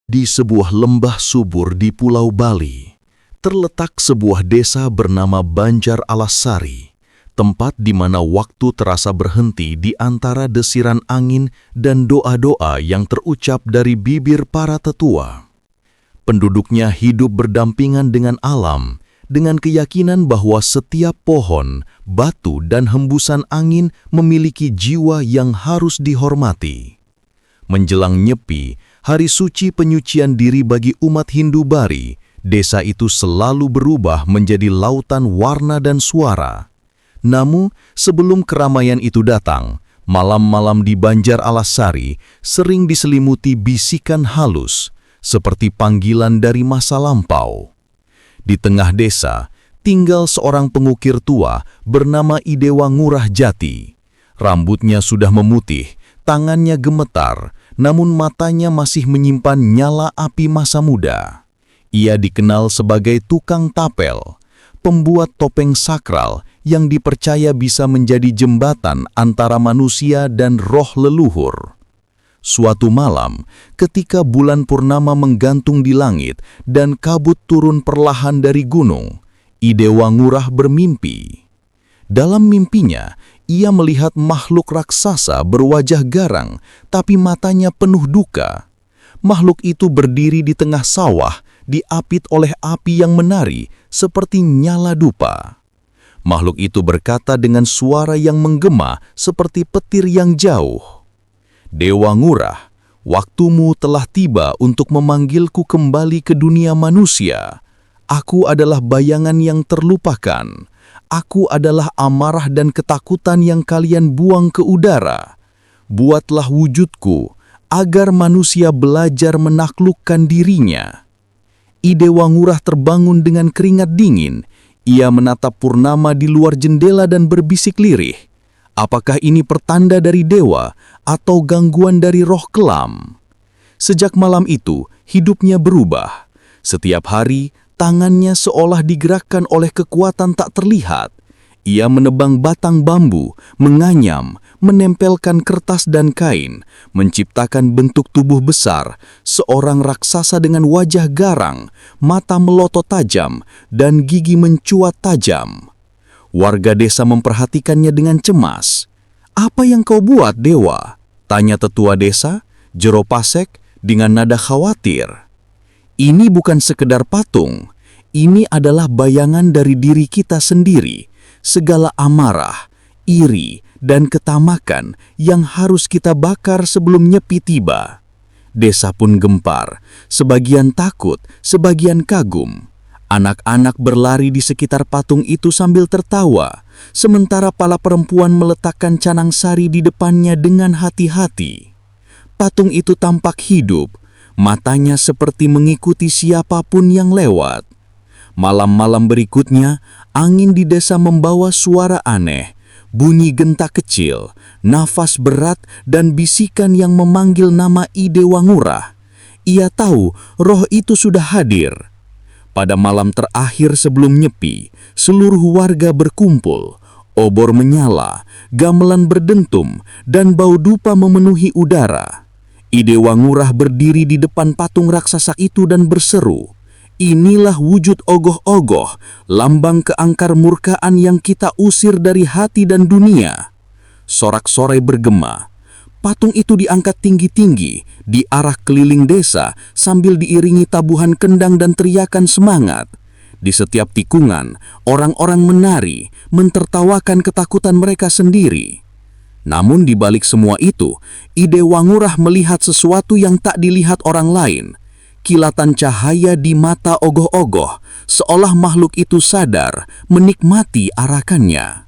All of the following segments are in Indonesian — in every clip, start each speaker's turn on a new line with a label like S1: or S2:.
S1: Di sebuah lembah subur di Pulau Bali, terletak sebuah desa bernama Banjar Alasari, tempat di mana waktu terasa berhenti di antara desiran angin dan doa-doa yang terucap dari bibir para tetua. Penduduknya hidup berdampingan dengan alam, dengan keyakinan bahwa setiap pohon, batu, dan hembusan angin memiliki jiwa yang harus dihormati. Menjelang Nyepi, hari suci penyucian diri bagi umat Hindu Bari, desa itu selalu berubah menjadi lautan warna dan suara. Namun, sebelum keramaian itu datang, malam-malam di Banjar Alasari sering diselimuti bisikan halus, seperti panggilan dari masa lampau. Di tengah desa, tinggal seorang pengukir tua bernama Idewa Ngurah Jati. Rambutnya sudah memutih, tangannya gemetar, namun matanya masih menyimpan nyala api masa muda. Ia dikenal sebagai tukang tapel, pembuat topeng sakral yang dipercaya bisa menjadi jembatan antara manusia dan roh leluhur. Suatu malam, ketika bulan purnama menggantung di langit dan kabut turun perlahan dari gunung, Idewa Ngurah bermimpi. Dalam mimpinya, ia melihat makhluk raksasa berwajah garang, tapi matanya penuh duka. Makhluk itu berdiri di tengah sawah, diapit oleh api yang menari seperti nyala dupa. Makhluk itu berkata dengan suara yang menggema seperti petir yang jauh, "Dewa Ngurah, waktumu telah tiba untuk memanggilku kembali ke dunia manusia. Aku adalah bayangan yang terlupakan. Aku adalah amarah dan ketakutan yang kalian buang ke udara. Buatlah wujudku, agar manusia belajar menaklukkan dirinya." Idewa Ngurah terbangun dengan keringat dingin. Ia menatap purnama di luar jendela dan berbisik lirih. Apakah ini pertanda dari dewa atau gangguan dari roh kelam? Sejak malam itu, hidupnya berubah. Setiap hari, tangannya seolah digerakkan oleh kekuatan tak terlihat. Ia menebang batang bambu, menganyam, menempelkan kertas dan kain, menciptakan bentuk tubuh besar, seorang raksasa dengan wajah garang, mata melotot tajam, dan gigi mencuat tajam. Warga desa memperhatikannya dengan cemas. "Apa yang kau buat, dewa?" tanya tetua desa, Jero Pasek, dengan nada khawatir. "Ini bukan sekedar patung, ini adalah bayangan dari diri kita sendiri, segala amarah, iri, dan ketamakan yang harus kita bakar sebelum Nyepi tiba." Desa pun gempar, sebagian takut, sebagian kagum. Anak-anak berlari di sekitar patung itu sambil tertawa, sementara para perempuan meletakkan canang sari di depannya dengan hati-hati. Patung itu tampak hidup, matanya seperti mengikuti siapapun yang lewat. Malam-malam berikutnya, angin di desa membawa suara aneh, bunyi genta kecil, nafas berat, dan bisikan yang memanggil nama Idewa Ngurah. Ia tahu roh itu sudah hadir. Pada malam terakhir sebelum Nyepi, seluruh warga berkumpul. Obor menyala, gamelan berdentum, dan bau dupa memenuhi udara. Idewa Ngurah berdiri di depan patung raksasa itu dan berseru, "Inilah wujud ogoh-ogoh, lambang keangkar murkaan yang kita usir dari hati dan dunia." Sorak-sorai bergema. Patung itu diangkat tinggi-tinggi di arah keliling desa sambil diiringi tabuhan kendang dan teriakan semangat. Di setiap tikungan, orang-orang menari, mentertawakan ketakutan mereka sendiri. Namun di balik semua itu, Idewa Ngurah melihat sesuatu yang tak dilihat orang lain. Kilatan cahaya di mata ogoh-ogoh, seolah makhluk itu sadar menikmati arakannya.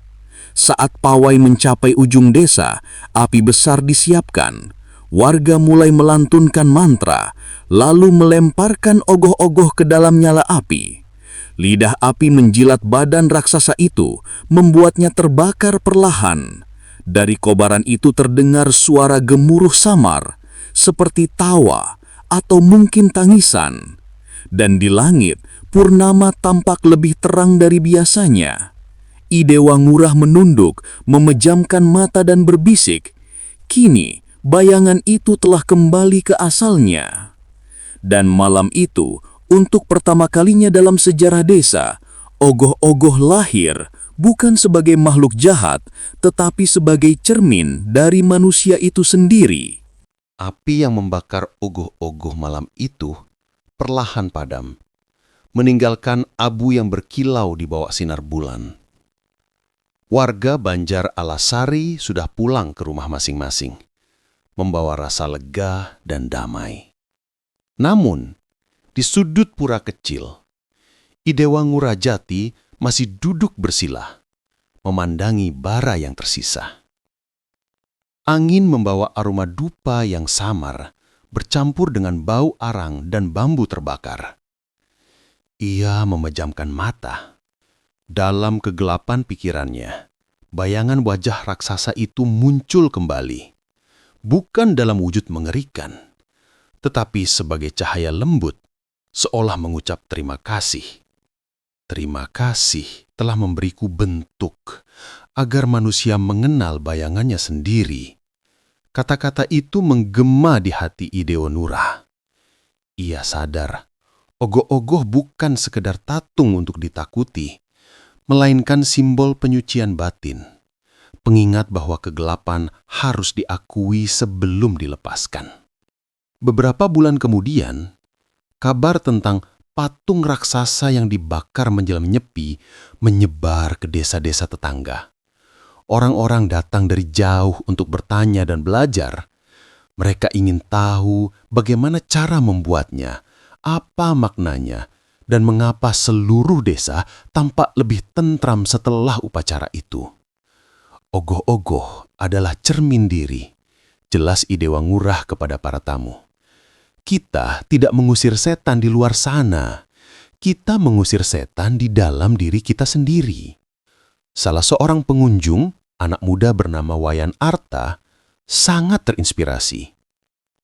S1: Saat pawai mencapai ujung desa, api besar disiapkan. Warga mulai melantunkan mantra, lalu melemparkan ogoh-ogoh ke dalam nyala api. Lidah api menjilat badan raksasa itu, membuatnya terbakar perlahan. Dari kobaran itu terdengar suara gemuruh samar, seperti tawa atau mungkin tangisan. Dan di langit, purnama tampak lebih terang dari biasanya. Idewa Ngurah menunduk, memejamkan mata dan berbisik, "Kini, bayangan itu telah kembali ke asalnya."
S2: Dan malam itu, untuk pertama kalinya dalam sejarah desa, ogoh-ogoh lahir bukan sebagai makhluk jahat, tetapi sebagai cermin dari manusia itu sendiri.
S3: Api yang membakar ogoh-ogoh malam itu perlahan padam, meninggalkan abu yang berkilau di bawah sinar bulan. Warga Banjar Alasari sudah pulang ke rumah masing-masing, membawa rasa lega dan damai. Namun, di sudut pura kecil, Idewangu Rajati masih duduk bersila, memandangi bara yang tersisa. Angin membawa aroma dupa yang samar, bercampur dengan bau arang dan bambu terbakar. Ia memejamkan mata. Dalam kegelapan pikirannya, bayangan wajah raksasa itu muncul kembali. Bukan dalam wujud mengerikan, tetapi sebagai cahaya lembut, seolah mengucap terima kasih. Terima kasih telah memberiku bentuk, agar manusia mengenal bayangannya sendiri. Kata-kata itu menggema di hati Idewanura. Ia sadar, ogoh-ogoh bukan sekedar tatung untuk ditakuti, melainkan simbol penyucian batin, pengingat bahwa kegelapan harus diakui sebelum dilepaskan. Beberapa bulan kemudian, kabar tentang patung raksasa yang dibakar menjelang nyepi menyebar ke desa-desa tetangga. Orang-orang datang dari jauh untuk bertanya dan belajar. Mereka ingin tahu bagaimana cara membuatnya, apa maknanya, dan mengapa seluruh desa tampak lebih tentram setelah upacara itu. Ogoh-ogoh adalah cermin diri, jelas Idewangurah kepada para tamu. Kita tidak mengusir setan di luar sana. Kita mengusir setan di dalam diri kita sendiri. Salah seorang pengunjung, anak muda bernama Wayan Arta, sangat terinspirasi.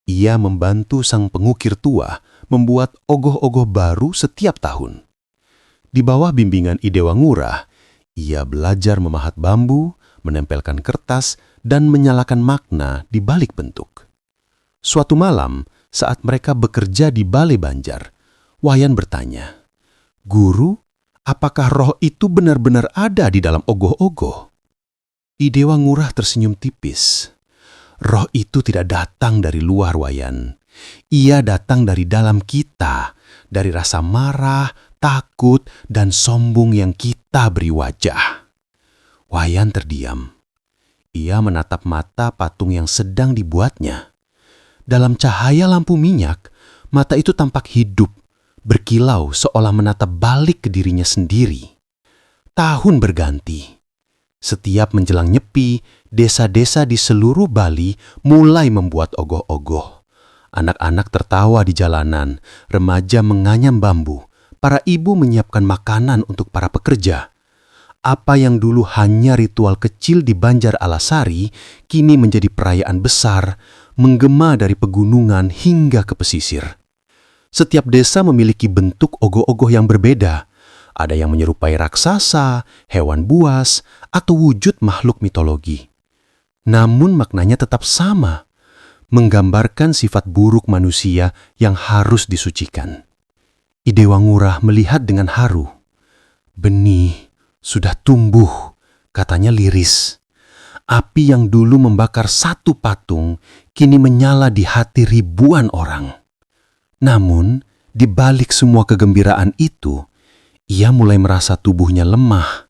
S3: Ia membantu sang pengukir tua membuat ogoh-ogoh baru setiap tahun. Di bawah bimbingan Idewangurah, ia belajar memahat bambu, menempelkan kertas, dan menyalakan makna di balik bentuk. Suatu malam, saat mereka bekerja di Balai Banjar, Wayan bertanya, "Guru, apakah roh itu benar-benar ada di dalam ogoh-ogoh?" Idewangurah tersenyum tipis. Roh itu tidak datang dari luar, Wayan. Ia datang dari dalam kita, dari rasa marah, takut, dan sombong yang kita beri wajah. Wayan terdiam. Ia menatap mata patung yang sedang dibuatnya. Dalam cahaya lampu minyak, mata itu tampak hidup, berkilau seolah menatap balik ke dirinya sendiri. Tahun berganti. Setiap menjelang nyepi, desa-desa di seluruh Bali mulai membuat ogoh-ogoh. Anak-anak tertawa di jalanan, remaja menganyam bambu, para ibu menyiapkan makanan untuk para pekerja. Apa yang dulu hanya ritual kecil di Banjar Alasari, kini menjadi perayaan besar, menggema dari pegunungan hingga ke pesisir. Setiap desa memiliki bentuk ogoh-ogoh yang berbeda. Ada yang menyerupai raksasa, hewan buas, atau wujud makhluk mitologi. Namun maknanya tetap sama, menggambarkan sifat buruk manusia yang harus disucikan. Idewangurah melihat dengan haru. Benih sudah tumbuh, katanya liris. Api yang dulu membakar satu patung, kini menyala di hati ribuan orang. Namun, di balik semua kegembiraan itu, ia mulai merasa tubuhnya lemah.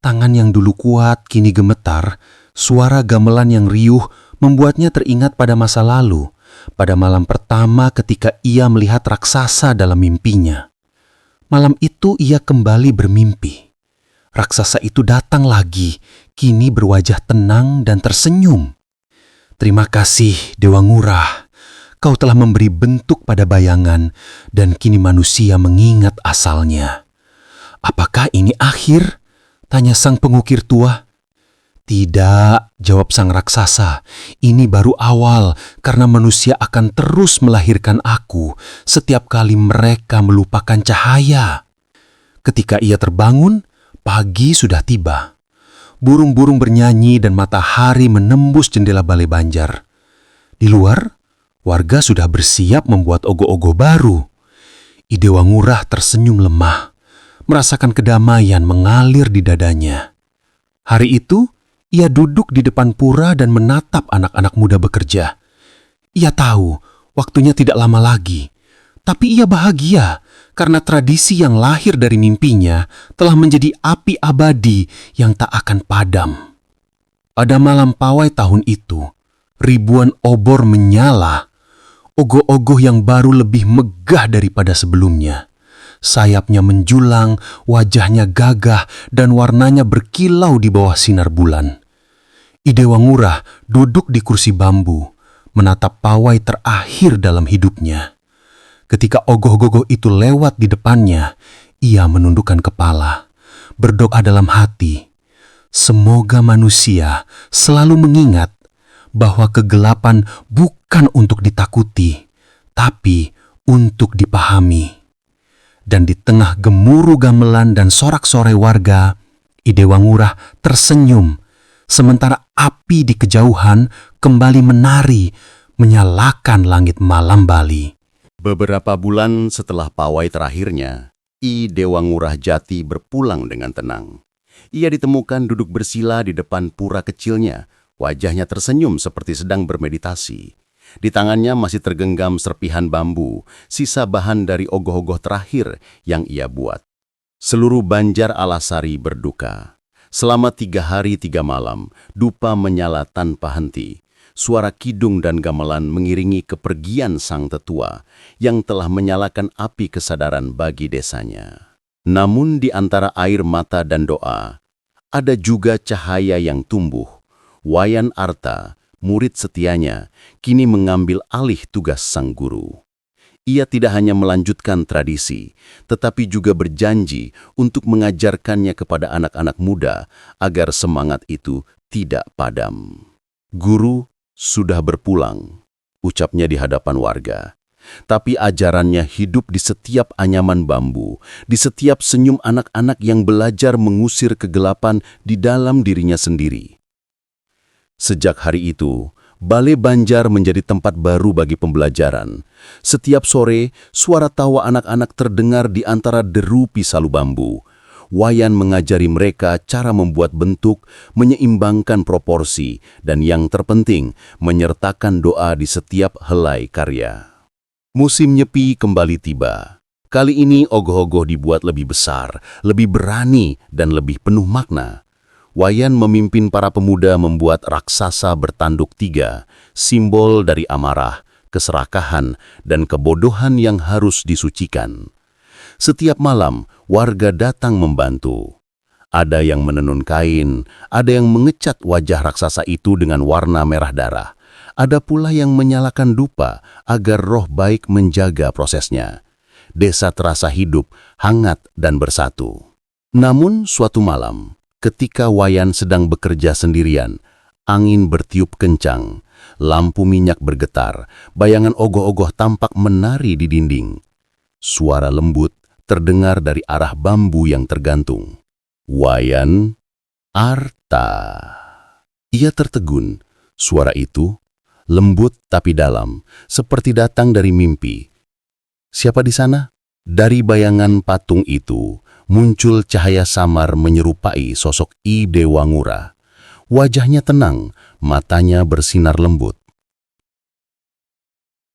S3: Tangan yang dulu kuat kini gemetar, suara gamelan yang riuh membuatnya teringat pada masa lalu, pada malam pertama ketika ia melihat raksasa dalam mimpinya. Malam itu ia kembali bermimpi. Raksasa itu datang lagi, kini berwajah tenang dan tersenyum. "Terima kasih, Dewangurah. Kau telah memberi bentuk pada bayangan, dan kini manusia mengingat asalnya." "Apakah ini akhir?" tanya sang pengukir tua. "Tidak," jawab sang raksasa. "Ini baru awal, karena manusia akan terus melahirkan aku setiap kali mereka melupakan cahaya." Ketika ia terbangun, pagi sudah tiba. Burung-burung bernyanyi dan matahari menembus jendela Balai Banjar. Di luar,
S4: Warga sudah bersiap membuat ogoh-ogoh baru. Idewa Ngurah tersenyum lemah, merasakan kedamaian mengalir di dadanya. Hari itu, ia duduk di depan pura dan menatap anak-anak muda bekerja. Ia tahu waktunya tidak lama lagi, tapi ia bahagia karena tradisi yang lahir dari mimpinya telah menjadi api abadi yang tak akan padam. Pada malam pawai tahun itu, ribuan obor menyala. Ogoh-ogoh yang baru lebih megah daripada sebelumnya. Sayapnya menjulang, wajahnya gagah, dan warnanya berkilau di bawah sinar bulan. Idewa Ngurah duduk di kursi bambu, menatap pawai terakhir dalam hidupnya. Ketika ogoh-ogoh itu lewat di depannya, ia menundukkan kepala, berdoa dalam hati. Semoga manusia selalu mengingat bahwa kegelapan bukan untuk ditakuti, tapi untuk dipahami. Dan di tengah gemuruh gamelan dan sorak-sorai warga, Idewa Ngurah tersenyum, sementara api di kejauhan kembali menari, menyalakan langit malam Bali.
S3: Beberapa bulan setelah pawai terakhirnya, Idewa Ngurah Jati berpulang dengan tenang. Ia ditemukan duduk bersila di depan pura kecilnya. Wajahnya tersenyum seperti sedang bermeditasi. Di tangannya masih tergenggam serpihan bambu, sisa bahan dari ogoh-ogoh terakhir yang ia buat. Seluruh Banjar Alasari berduka. Selama 3 hari 3 malam, dupa menyala tanpa henti. Suara kidung dan gamelan mengiringi kepergian sang tetua yang telah menyalakan api kesadaran bagi desanya. Namun di antara air mata dan doa, ada juga cahaya yang tumbuh. Wayan Arta, murid setianya, kini mengambil alih tugas sang guru. Ia tidak hanya melanjutkan tradisi, tetapi juga berjanji untuk mengajarkannya kepada anak-anak muda agar semangat itu tidak padam. Guru sudah berpulang, ucapnya di hadapan warga. Tapi ajarannya hidup di setiap anyaman bambu, di setiap senyum anak-anak yang belajar mengusir kegelapan di dalam dirinya sendiri. Sejak hari itu, Balai Banjar menjadi tempat baru bagi pembelajaran. Setiap sore, suara tawa anak-anak terdengar di antara deru pisalu bambu. Wayan mengajari mereka cara membuat bentuk, menyeimbangkan proporsi, dan yang terpenting, menyertakan doa di setiap helai karya. Musim nyepi kembali tiba. Kali ini ogoh-ogoh dibuat lebih besar, lebih berani, dan lebih penuh makna. Wayan memimpin para pemuda membuat raksasa bertanduk 3, simbol dari amarah, keserakahan, dan kebodohan yang harus disucikan. Setiap malam, warga datang membantu. Ada yang menenun kain, ada yang mengecat wajah raksasa itu dengan warna merah darah. Ada pula yang menyalakan dupa agar roh baik menjaga prosesnya. Desa terasa hidup, hangat, dan bersatu. Namun suatu malam, ketika Wayan sedang bekerja sendirian, angin bertiup kencang, lampu minyak bergetar, bayangan ogoh-ogoh tampak menari di dinding. Suara lembut terdengar dari arah bambu yang tergantung. Wayan Arta. Ia tertegun. Suara itu lembut tapi dalam, seperti datang dari mimpi. Siapa di sana? Dari bayangan patung itu, muncul cahaya samar menyerupai sosok Idewa Ngurah. Wajahnya tenang, matanya bersinar lembut.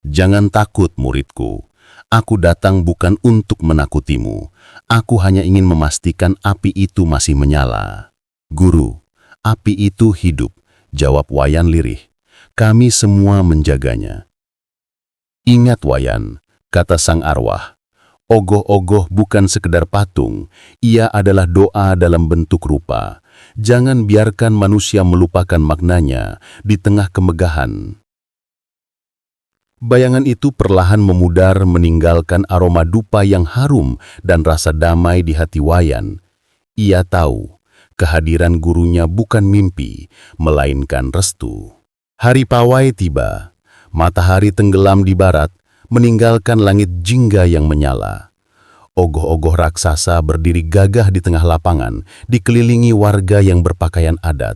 S3: Jangan takut, muridku. Aku datang bukan untuk menakutimu. Aku hanya ingin memastikan api itu masih menyala. Guru, api itu hidup, jawab Wayan lirih. Kami semua menjaganya. Ingat Wayan, kata sang arwah. Ogoh-ogoh bukan sekedar patung, ia adalah doa dalam bentuk rupa. Jangan biarkan manusia melupakan maknanya di tengah kemegahan. Bayangan itu perlahan memudar meninggalkan aroma dupa yang harum dan rasa damai di hati Wayan. Ia tahu, kehadiran gurunya bukan mimpi, melainkan restu. Hari pawai tiba, matahari tenggelam di barat, meninggalkan langit jingga yang menyala. Ogoh-ogoh raksasa berdiri gagah di tengah lapangan, dikelilingi warga yang berpakaian adat.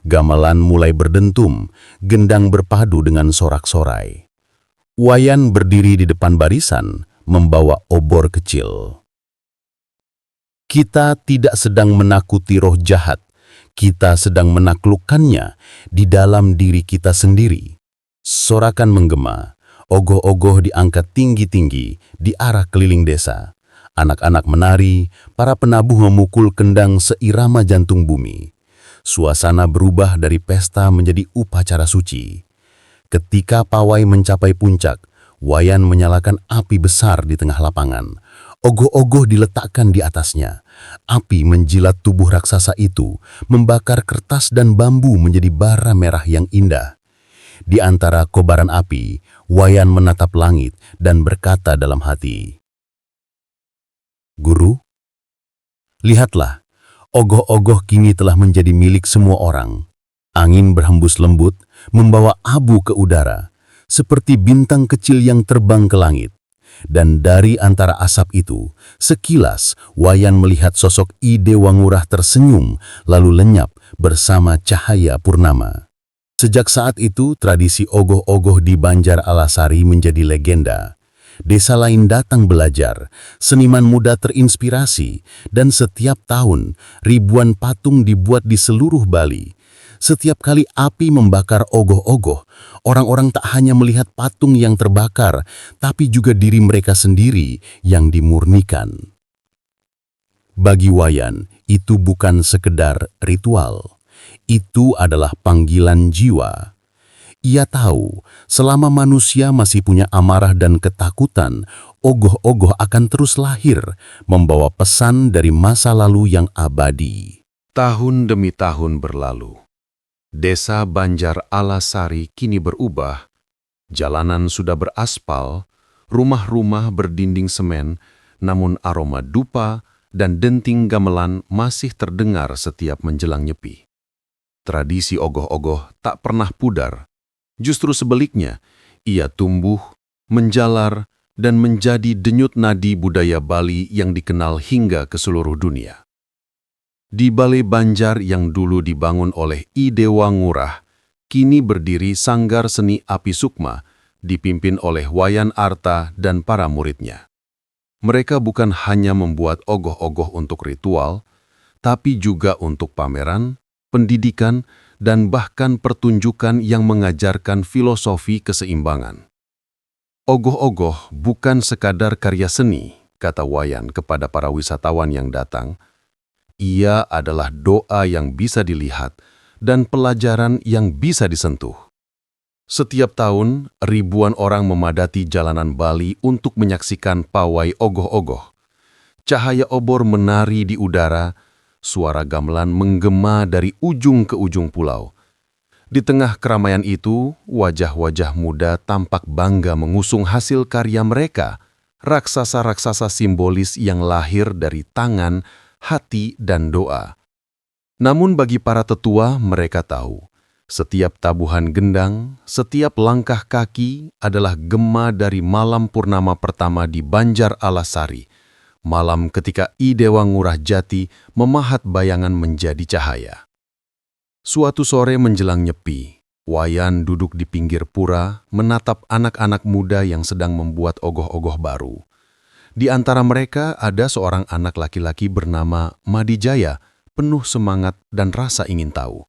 S3: Gamelan mulai berdentum, gendang berpadu dengan sorak-sorai.
S5: Wayan berdiri di depan barisan, membawa obor kecil. Kita tidak sedang menakuti roh jahat, kita sedang menaklukkannya di dalam diri kita sendiri. Sorakan menggema, ogoh-ogoh diangkat tinggi-tinggi di arah keliling desa. Anak-anak menari, para penabuh memukul kendang seirama jantung bumi. Suasana berubah dari pesta menjadi upacara suci. Ketika pawai mencapai puncak, Wayan menyalakan api besar di tengah lapangan. Ogoh-ogoh diletakkan di atasnya. Api menjilat tubuh raksasa itu, membakar kertas dan bambu menjadi bara merah yang indah. Di antara kobaran api, Wayan menatap langit dan berkata dalam hati, "Guru, lihatlah, ogoh-ogoh kini telah menjadi milik semua orang." Angin berhembus lembut, membawa abu ke udara, seperti bintang kecil yang terbang ke langit. Dan dari antara asap itu, sekilas Wayan melihat sosok I Dewa Ngurah tersenyum, lalu lenyap bersama cahaya purnama. Sejak saat itu, tradisi ogoh-ogoh di Banjar Alasari menjadi legenda. Desa lain datang belajar, seniman muda terinspirasi, dan setiap tahun ribuan patung dibuat di seluruh Bali. Setiap kali api membakar ogoh-ogoh, orang-orang tak hanya melihat patung yang terbakar, tapi juga diri mereka sendiri yang dimurnikan. Bagi Wayan, itu bukan sekedar ritual. Itu adalah panggilan jiwa. Ia tahu, selama manusia masih punya amarah dan ketakutan, ogoh-ogoh akan terus lahir, membawa pesan dari masa lalu yang abadi.
S3: Tahun demi tahun berlalu. Desa Banjar Alasari kini berubah. Jalanan sudah beraspal, rumah-rumah berdinding semen, namun aroma dupa dan denting gamelan masih terdengar setiap menjelang nyepi. Tradisi ogoh-ogoh tak pernah pudar. Justru sebaliknya, ia tumbuh, menjalar, dan menjadi denyut nadi budaya Bali yang dikenal hingga ke seluruh dunia. Di Balai Banjar yang dulu dibangun oleh I Dewa Ngurah, kini berdiri Sanggar Seni Api Sukma, dipimpin oleh Wayan Arta dan para muridnya. Mereka bukan hanya membuat ogoh-ogoh untuk ritual, tapi juga untuk pameran, pendidikan, dan bahkan pertunjukan yang mengajarkan filosofi keseimbangan. Ogoh-ogoh bukan sekadar karya seni, kata Wayan kepada para wisatawan yang datang. Ia adalah doa yang bisa dilihat dan pelajaran yang bisa disentuh. Setiap tahun, ribuan orang memadati jalanan Bali untuk menyaksikan pawai ogoh-ogoh. Cahaya obor menari di udara, suara gamelan menggema dari ujung ke ujung pulau. Di tengah keramaian itu, wajah-wajah muda tampak bangga mengusung hasil karya mereka, raksasa-raksasa simbolis yang lahir dari tangan, hati, dan doa. Namun bagi para tetua, mereka tahu, setiap tabuhan gendang, setiap langkah kaki adalah gema dari malam purnama pertama di Banjar Alasari, malam ketika I Dewa Ngurah Jati memahat bayangan menjadi cahaya. Suatu sore menjelang nyepi, Wayan duduk di pinggir pura menatap anak-anak muda yang sedang membuat ogoh-ogoh baru. Di antara mereka ada seorang anak laki-laki bernama Madijaya, penuh semangat dan rasa ingin tahu.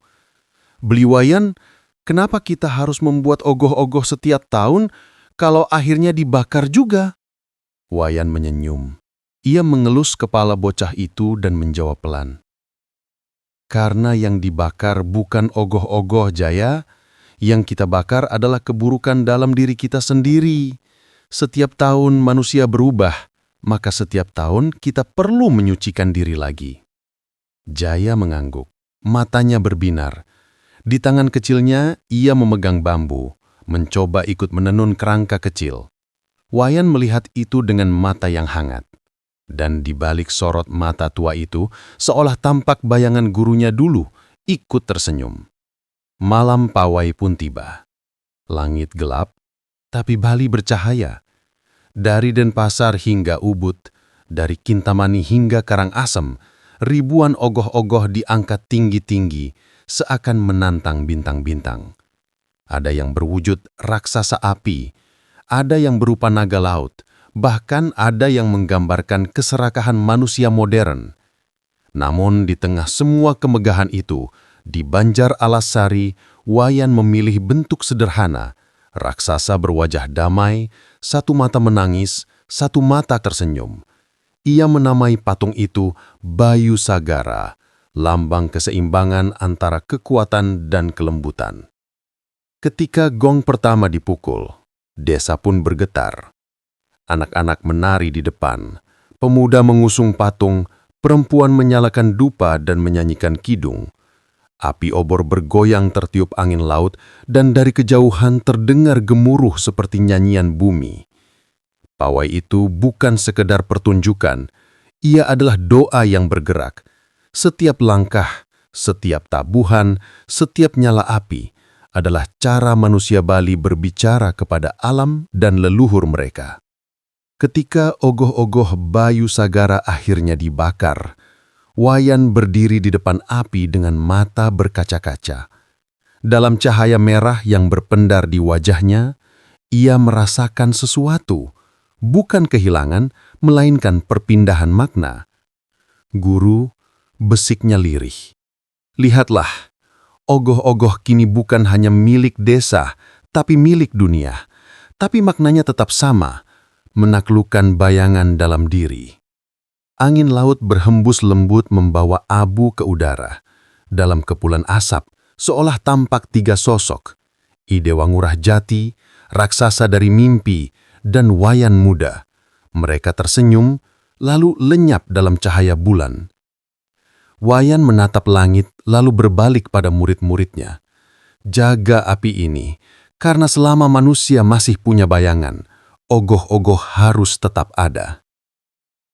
S3: "Beli Wayan, kenapa kita harus membuat ogoh-ogoh setiap tahun kalau akhirnya dibakar juga?" Wayan menyenyum. Ia mengelus kepala bocah itu dan menjawab pelan. "Karena yang dibakar bukan ogoh-ogoh, Jaya. Yang kita bakar adalah keburukan dalam diri kita sendiri. Setiap tahun manusia berubah, maka setiap tahun kita perlu menyucikan diri lagi." Jaya mengangguk, matanya berbinar. Di tangan kecilnya, ia memegang bambu, mencoba ikut menenun kerangka kecil. Wayan melihat itu dengan mata yang hangat. Dan di balik sorot mata tua itu, seolah tampak bayangan gurunya dulu, ikut tersenyum. Malam pawai pun tiba. Langit gelap, tapi Bali bercahaya. Dari Denpasar hingga Ubud, dari Kintamani hingga Karangasem, ribuan ogoh-ogoh diangkat tinggi-tinggi, seakan menantang bintang-bintang. Ada yang berwujud raksasa api, ada yang berupa naga laut, bahkan ada yang menggambarkan keserakahan manusia modern. Namun di tengah semua kemegahan itu, di Banjar Alasari, Wayan memilih bentuk sederhana. Raksasa berwajah damai, satu mata menangis, satu mata tersenyum. Ia menamai patung itu Bayu Sagara, lambang keseimbangan antara kekuatan dan kelembutan. Ketika gong pertama dipukul, desa pun bergetar. Anak-anak menari di depan, pemuda mengusung patung, perempuan menyalakan dupa dan menyanyikan kidung. Api obor bergoyang tertiup angin laut dan dari kejauhan terdengar gemuruh seperti nyanyian bumi. Pawai itu bukan sekedar pertunjukan, ia adalah doa yang bergerak. Setiap langkah, setiap tabuhan, setiap nyala api adalah cara manusia Bali berbicara kepada alam dan leluhur mereka. Ketika ogoh-ogoh Bayu Sagara akhirnya dibakar, Wayan berdiri di depan api dengan mata berkaca-kaca. Dalam cahaya merah yang berpendar di wajahnya, ia merasakan sesuatu, bukan kehilangan, melainkan perpindahan makna. Guru, besiknya lirih. Lihatlah, ogoh-ogoh kini bukan hanya milik desa, tapi milik dunia. Tapi maknanya tetap sama, menaklukkan bayangan dalam diri. Angin laut berhembus lembut membawa abu ke udara. Dalam kepulan asap, seolah tampak tiga sosok. Idewa Ngurah Jati, raksasa dari mimpi, dan Wayan muda. Mereka tersenyum, lalu lenyap dalam cahaya bulan. Wayan menatap langit, lalu berbalik pada murid-muridnya. Jaga api ini, karena selama manusia masih punya bayangan, ogoh-ogoh harus tetap ada.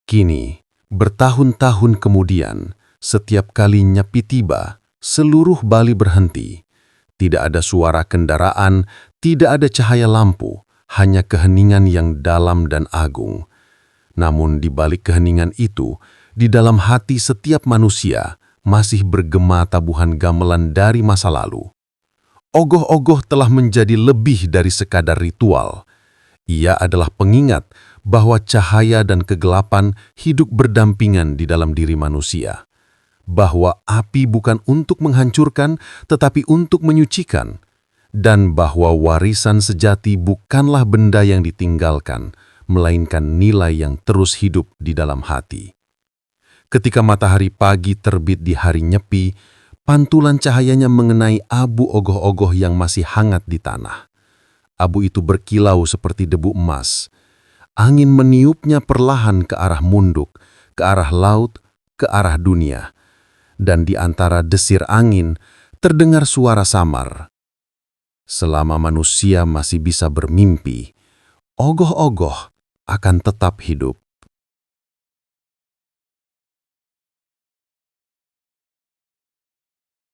S3: Kini, bertahun-tahun kemudian, setiap kali Nyepi tiba, seluruh Bali berhenti. Tidak ada suara kendaraan, tidak ada cahaya lampu, hanya keheningan yang dalam dan agung. Namun di balik keheningan itu, di dalam hati setiap manusia masih bergema tabuhan gamelan dari masa lalu. Ogoh-ogoh telah menjadi lebih dari sekadar ritual. Ia adalah pengingat bahwa cahaya dan kegelapan hidup berdampingan di dalam diri manusia. Bahwa api bukan untuk menghancurkan, tetapi untuk menyucikan. Dan bahwa warisan sejati bukanlah benda yang ditinggalkan, melainkan nilai yang terus hidup di dalam hati. Ketika matahari pagi terbit di hari Nyepi, pantulan cahayanya mengenai abu ogoh-ogoh yang masih hangat di tanah. Abu itu berkilau seperti debu emas. Angin meniupnya perlahan ke arah munduk, ke arah laut, ke arah dunia. Dan di antara desir angin, terdengar suara samar. Selama manusia masih bisa bermimpi, ogoh-ogoh akan tetap hidup.